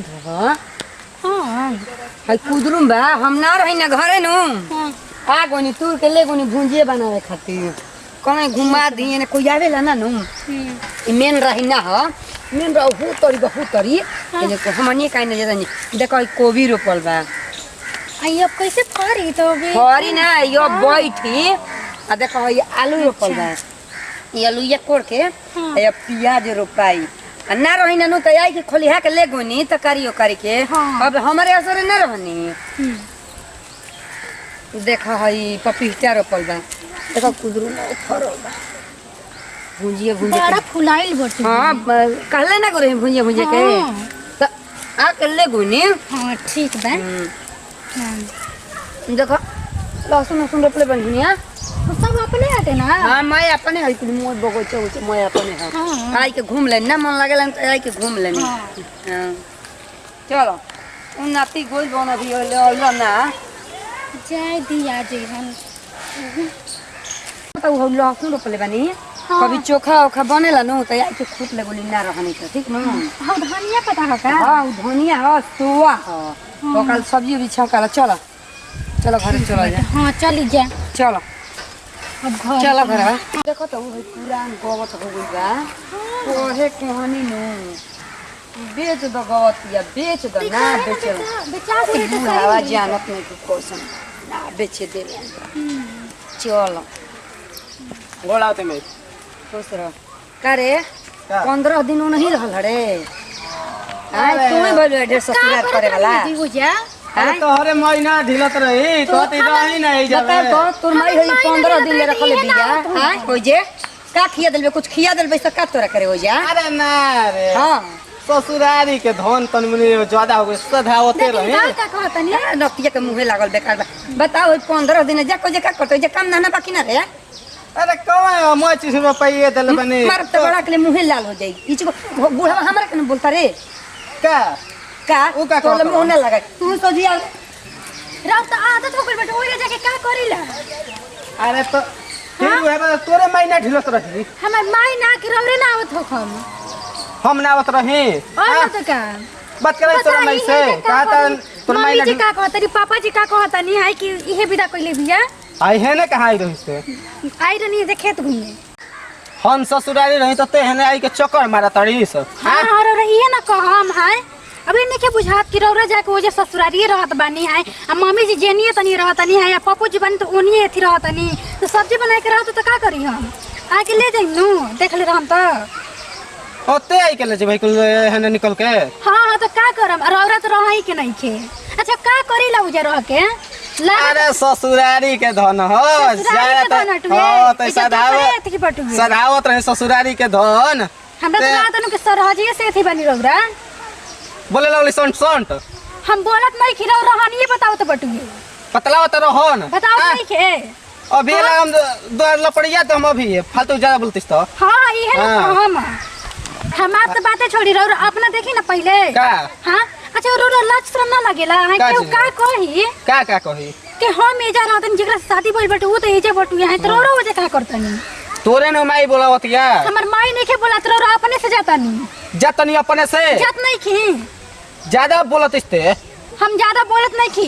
हाँ हाय कुदरुम बा हम ना रही ना घरे नु आ गोनी तूर के ले गोनी भुंजिए बनावे खातिर कने घुमा दिए ने कोई आवेला ना नु मेन रही ना ह मेन रह बहुत तरी के को हमनी काई ना जदा देखो कोबी रोपल बा आई अब कैसे फरी तो अभी फरी ना यो बैठी आ देखो ये आलू रोपल बा ये आलू ये कोड़ के ये प्याज रोपाई ना रही ना तो आई के खोलिहा के ले गोनी तो करियो करी के अब हमारे असर ना रहनी देखा हई पपीता रोपल बा देखो कुदरू ना फरल बा भुंजिया बड़ा फुलाइल बटे हां कहले ना करे भुंजिया के तो आ के ले गोनी हां ठीक बा देखो लहसुन रोपले बनिया सब अपने आते ना हां मैं अपने हई कुल मोर बगोचे होचे मैं अपने हां आई के घूम ले ना मन लागेला तो आई के घूम लेनी हां चलो उन नाती गोल बना भी ले ना जाय दिया जे हम तो हो लहसुन रोपले बनी कभी चोखा ओखा बनेला नु तो आई के खूब ले गोली ना रहनी तो ठीक न हां धनिया पता है का हां धनिया ह सुवा ह ओकल सब्जी भी छकाला चलो चलो घर चलो जा हां चली जा चलो अब घर चलो घर देखो तो वो पुरान गोवत हो गई बा ओहे कहानी नु बेच दो गोवत या बेच दो ना बेच बेचा के तो हवा जानत नहीं को कोसन ना बेचे दे चलो गोलाते में खुश रहो करे 15 दिन नहीं रहल रे आई तू बोल ढेर ससुराल करे वाला जी हो जा अरे तोहरे महीना ढिलत रही तो रही नहीं जाबे बता तो तोर माई हई 15 दिन ले रखले बिया हां हो जे का खिया देलबे कुछ खिया देलबे से का तोरा करे हो जा अरे ना रे हां ससुरारी के धन तन मुनी ज्यादा हो गए सधावते रहे का कहत नहीं नतिया के मुंहे लागल बेकार बा बताओ 15 दिन जा को जे का करतो जे काम ना बाकी ना रे अरे कौन मैं 30 रुपये दल बने मार तो बड़ा के मुंहे लाल हो जाई इच बूढ़ा हमरा के बोलता रे का का तोले मुंह ना लगा तू तो जिया रात आदत हो गई बेटा ओरे जाके का करिला अरे तो फिर वो तोरे महीना ढिलत रही हमर माई ना के रौरे ना आवत हो हम ना आवत रही और तो का बात करे तोरा नहीं से कहा था तोर मम्मी महीना जी का कहत री पापा जी का कहत नहीं है कि इहे विदा कइले बिया आई है ना कहाँ आई रही से आई रनी जे खेत घूमे हम ससुरारी रही तो तेहने आई के चक्कर मारा तड़ी से हां और रहिए ना कहम है अभी नहीं के बुझात कि रौरा जाके वो जे ससुरारी रहत बानी है आ मम्मी जी जेनिए तनी रहत नहीं है या पप्पू जी बनी तो ओनिए एथी रहत नहीं तो सब्जी बना के रहत तो का करी हम आके ले जाई नु देख ले रहम तो ओते आई के ले जे भाई कुल है निकल के हां तो का करम रौरा तो रही के नहीं के अच्छा का करी ला उजे रह के अरे ससुरारी के धन हो हां तो सदावत रहे ससुरारी के धन हमरा तो ना तनु के सरहजिए से एथी बनी रौरा बोले लगली संट हम बोलत नहीं खिरौ रहनिए बताओ तो बटुए पतला तो रहो न बताओ नहीं के अभी हम दो लपड़िया तो हम अभी फालतू ज्यादा बोलतिस तो हां ये है हम हमार तो बातें छोड़ी रहो अपना देखी ना पहले का हां अच्छा रो लाज शर्म ना लगेला है के का कही का कही के हम एजा रहतन जेकरा शादी भइल बटे वो तो एजे बटु है तो रो वजह का करतनी तोरे न माई बोलावत या हमर माई नहीं के बोला तो अपने से जातनी जतनी अपने से जात नहीं की ज्यादा बोलतिस ते हम ज्यादा बोलत नहीं की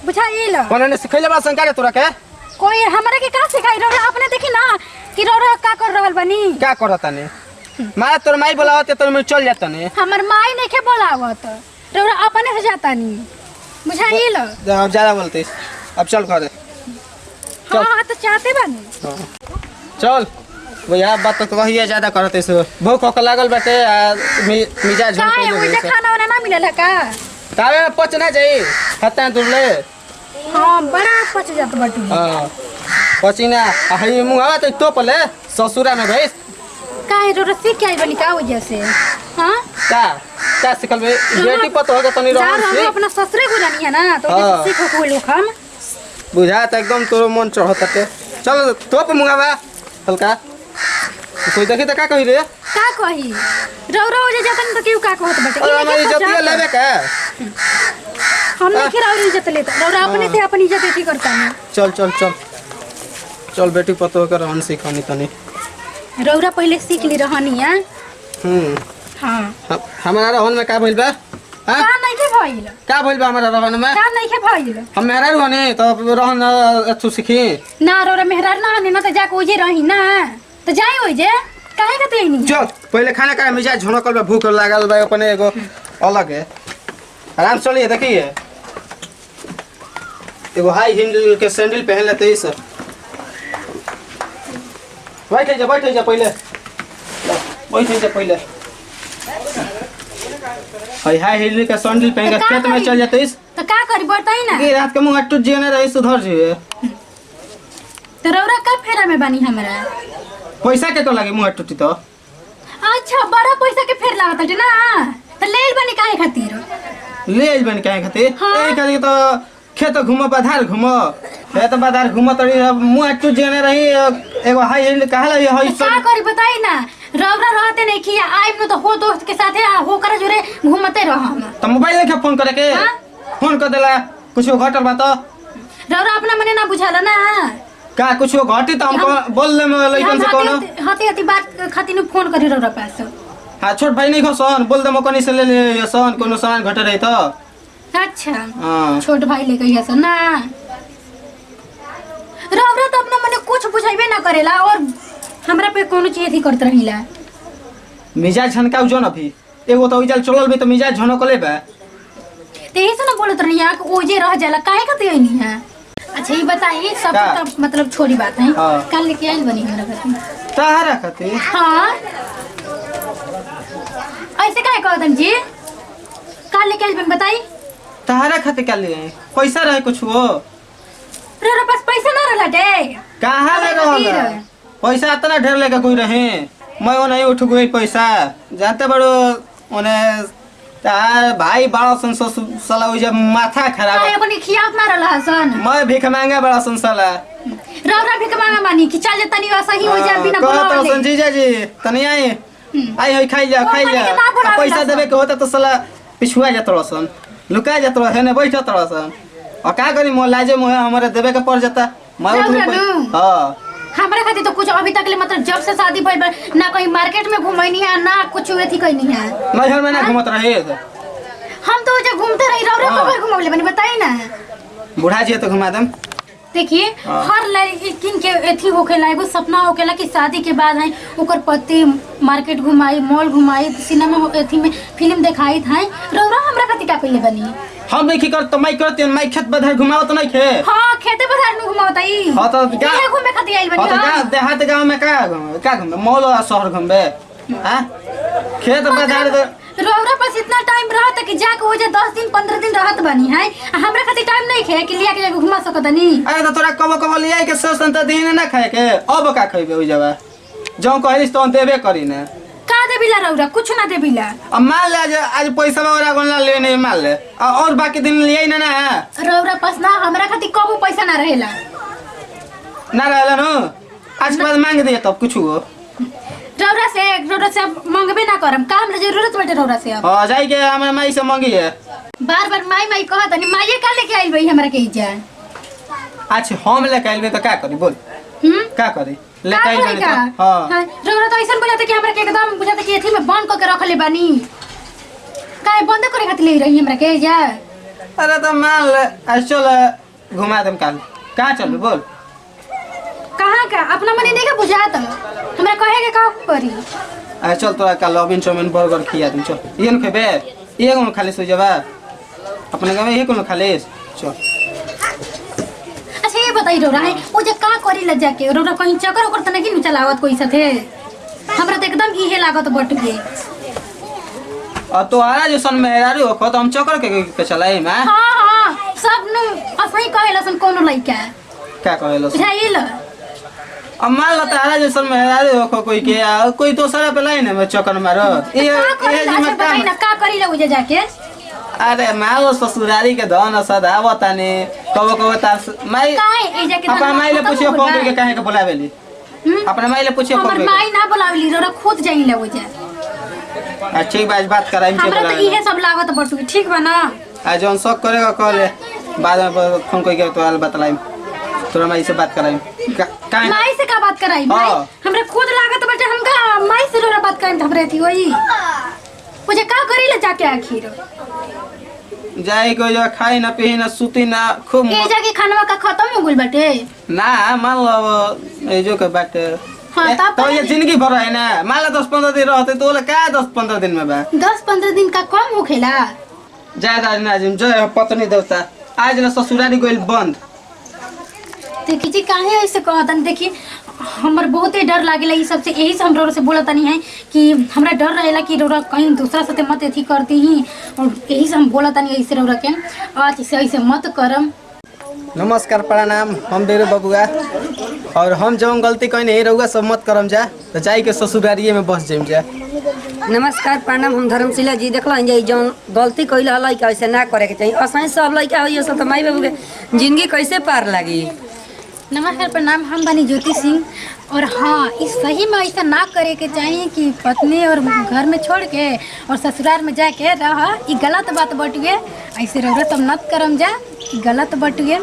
बुझाइल कोने ने सिखैले बा संकार तोरा के कोई हमरा के का सिखाई रो अपने देखी ना कि रो का कर रहल बनी का करतनी मां तोर माई बोलावत तोर में चल जातनी हमर माई नहीं के बोलावत रो अपने से जातनी बुझाइल ज्यादा बोलतिस अब चल घर हां तो चाहते बनी चल भैया बात तो कहिए ज्यादा करते से भूख ओक लागल बाटे मिजाज झोंक काहे ओइसे खाना वाला ना मिलेला का तावे पच ना जाई हत्ता दुरले हां बड़ा पच जात बटू हां पचिना हई मुंगावा तो टोपले ससुरा में भैस काहे रो रसी के आई बनी का वजह से हां का सिखल बे बेटी पतो होगा तनी जा रहन हम अपना ससुरे गुजानी है ना तो सीखो कोई लोग हम बुझा त एकदम तोर मन चढ़त चल टोप मुंगावा हल्का कोई देखी त का कहि रे का कही रो रो जे जतन तो क्यों का कहत बटे और हमारी इज्जत लेबे का हम नहीं खिराउ इज्जत लेत रो अपने से अपनी इज्जत एथी करता नहीं चल चल चल चल बेटी पतो कर रहन सिखानी तनी रौरा पहले सीख ली रहनी है हां हाँ हमारा रहन में का भइल बा हां का नहीं के भइल का भइल बा हमरा रहन में का नहीं के भइल हम मेहरा रहने तो रहन अथु सीखी ना रोरा मेहरार ना आने ना तो जाके ओजे रही ना तो जाई ओजे काहे का तेनी चल पहले खाना खाए मिजाज झोंकल बा भूख लागल बा अपने एगो अलग है आराम से चलिए देखिए एगो हाई हील के सैंडल पहन लेते इस बैठ जा पहले हाई हील के सैंडल पहन के खेत में चल जाते इस तो का करी बताई ना ये रात के मुंह टूट जे ना रही सुधर जी तो रौरा कब फेरा में बनी हमरा पैसा के तो लगे मुंह टूटी तो अच्छा बड़ा पैसा के फेर लागत है ना तो ले बनी काहे खातिर ले बन काहे खातिर हाँ। ए खातिर तो खेत घूमो बाधार घूमो खेत बाधार घूमो तड़ी मुंह टूट जे ना रही एगो हाई हील कहला ये हाई का करी बताई ना रौरा रहते नहीं किया आइब न तो हो दोस्त के साथे हो कर जुरे घूमते रहम तो मोबाइल लेके फोन करे के हाँ? फोन कर देला कुछ घटल बा तो रौरा अपना मने ना बुझाला ना का कुछ घटी तो हमको बोल ले लइकन से कोनो हती बात खातिर न फोन करी रौरा पास हां छोट भाई नहीं खसन बोल दे मकनी से ले ले सन कोनो सामान घट रही तो अच्छा हां छोट भाई ले गई है ना रौरा तो अपना मने कुछ बुझाइबे ना करेला और हमरा पे कोनो चीज ही करत रहिला मिजाज झनकाउ जो न भी एगो तो इजल चलल भी तो मिजाज झनकले बा तेही से ना बोलत रहिया कि ओजे रह जाला काहे का देनी है अच्छा ये बताइए सब का? तो मतलब छोड़ी बात है हाँ। कल लेके आइल बनी हमरा घर तारा खातिर हाँ ऐसे काहे कहतन जी कल लेके आइल बनी बताई तारा खातिर का लिए पैसा रहे कुछ हो तेरे पास पैसा ना रहला डे कहां ले खातिर? रहल पैसा इतना ढेर लेके कोई रहे मैं वो नहीं उठ गई पैसा जाते बड़ो ओने तार भाई बड़ा सन साला हो जब माथा खराब काहे अपनी खियात ना रहला सन मैं भीख मांगा बड़ा सन साला रौरा भी कमांगा मानी कि चल तनी वैसा ही हो जा बिना कहत बोलावले सन जीजा जी तनी आई आई होई खाई जा वो मने के ना बोलावेला पैसा सन। देवे के होता तो साला पिछुआ जात रसन लुका जात रहे ने बैठत रसन और का करी मोह लाजे मोह हमारे देवे के पड़ जाता मैं रौरा नु? हां हमरा खातिर तो कुछ अभी तक ले मतलब जब से शादी भइल बा, ना कहीं मार्केट में घुमैनी है ना कुछ एथी कइनी है मैं घर में ना घुमत रहे हम तो जब घूमते रही रौरा हाँ। कब घुमौले बनी बताई ना बुढ़ा जी तो घुमा दम देखिए हाँ। हर लड़किन के एथी होखेला एगो सपना होखेला कि शादी के बाद है ओकर पति मार्केट घुमाई मॉल घुमाई सिनेमा एथी में फिल्म दिखाई था रौरा हमरा खातिर का कइले बनी हम नहीं कर तो मैं करते मैं खेत बधार घुमाओ तो नहीं खे हां खेते बाजार में घुमावताई हाँ तो क्या ये घूमे खातिर आइल हाँ बनी तो हाँ। देहात गांव में का घूमे मॉल और शहर घूमे हां खेत बधार तो रौरा पास इतना टाइम रहत कि जाके हो जा 10 दिन 15 दिन रहत बनी है हमरा खातिर टाइम नहीं खे कि लिया के जाके घुमा सकत नहीं अरे तो तोरा कबो लिया के सस संत दिन ना खाए के अब का खइबे हो जावा जो कहलिस तो देबे करी ना का देबिला रौरा कुछ ना देबिला अब मान ले आज पैसा वगैरह गोला लेने मान ले और बाकी दिन लिया ना ना रौरा पास ना हमरा खातिर कबो पैसा ना रहेला ना रहला नो आज के बाद मांग दिए तब कुछ हो रौरा से अब मांगबे ना करम का हमरा जरूरत बाटे रौरा से अब हां जाई के हमरा माई से मांगी है बार बार माई माई कहत नहीं माई का लेके आइल भाई हमरा के इजा अच्छा हम ले आइल तो का करी बोल का करी ले का आइल करी का? तो हां हाँ, रौरा तो ऐसा बुझाते कि हमरा के एकदम बुझाते कि एथी में बंद करके रखले बानी काहे बंद करे खातिर ले रही हमरा के इजा अरे तो मान ले आज चल घुमा देम कल कहाँ चल बोल कहाँ का अपना मने नहीं का बुझात हमरा कहे के का करी आज चल तोरा कल लॉबिन चाउमीन बर्गर खिया दूँ चल ये न खेबे ये कौन खाली सो जावा अपने गाँव में ये कौन खाली चल अच्छा ये बताई रौरा है वो जे का करी ला जाके रौरा कहीं चक्कर ओकर त नहीं चलावत कोई साथे हमरा तो एकदम इहे लागत बट के और तोहरा जो सन मेहरारू हो तो हम चक्कर के चलाई मैं हाँ हाँ सब नु असही कहेला सन कोनो लइका क्या कहेलो बुझाइल अब मान लो तारा जो सन मेहरारू हो कोई के कोई दूसरा पे लाई ना मैं चक्कर मारो ये का करी ला जिम्मे अच्छा बताई ना का करी ला उजे जाके अरे मारो ससुरारी के धन सदा बताने कबो कबो तार माई काहे ए जाके अपना माई ले पूछियो फोन करके काहे के बुलावेली अपना माई ले पूछियो फोन हमर करके माई ना बुलावली रौरा खुद जाइला उजे ठीक बा आज बात कराई के हमरा तो बुलावेली इहे सब लागत बटू ठीक बा ना आज जौन शौक करेगा कॉल बाद में फोन करके तो हाल बतलाई तोरा माई से बात कराई काहे माई से का बात कराई माई हाँ। हमरा खुद लागत बटे हमका माई से रौरा बात कराई त हमरे थी वही मुझे का करी ले जाके आखिर जाए को जो खाई ना पी ना सूती ना खूब ए जाके खाना का खत्म हो गइल बाटे ना मान लो अब ये जो के बाटे हाँ, तब तो ये जिंदगी भर है ना मान लो 10-15 दिन रहते तो बोले क्या 10-15 दिन में बा 10-15 दिन का कम होखेला ज्यादा ना जिम जो पत्नी देवता आज ना ससुराली गइल बंद देखी जी काहे ऐसे कहतन देखी हमर बहुत ही डर लागेला ई सबसे यही से हम रोरा से बोलतनी है कि हमरा डर रहेला कि रोरा कहीं दूसरा साथे मत एथी करती ही और यही से हम बोलतनी ऐसे रोरा के आज से ऐसे मत करम। नमस्कार प्रणाम हम डेरे बबुआ और हम जौन गलती कहीं नहीं रहुआ सब मत करम जा तो जाई के ससुरारिये में बस जाइम जा। नमस्कार प्रणाम हम धर्मशिला जी देखल जाई जौन गलती कइल हलाई कि ऐसे ना करे के चाहिए असही सब लइका होइए सब तो माई बाबू के जिंदगी कैसे पार लागी। नमस्कार प्रणाम हम बनी ज्योति सिंह और हाँ इस सही में ऐसा ना करे के चाहिए कि पत्नी और घर में छोड़ के और ससुराल में जाके रह ई गलत बात बटुए ऐसे रह सब मत करम जा गलत बटुए।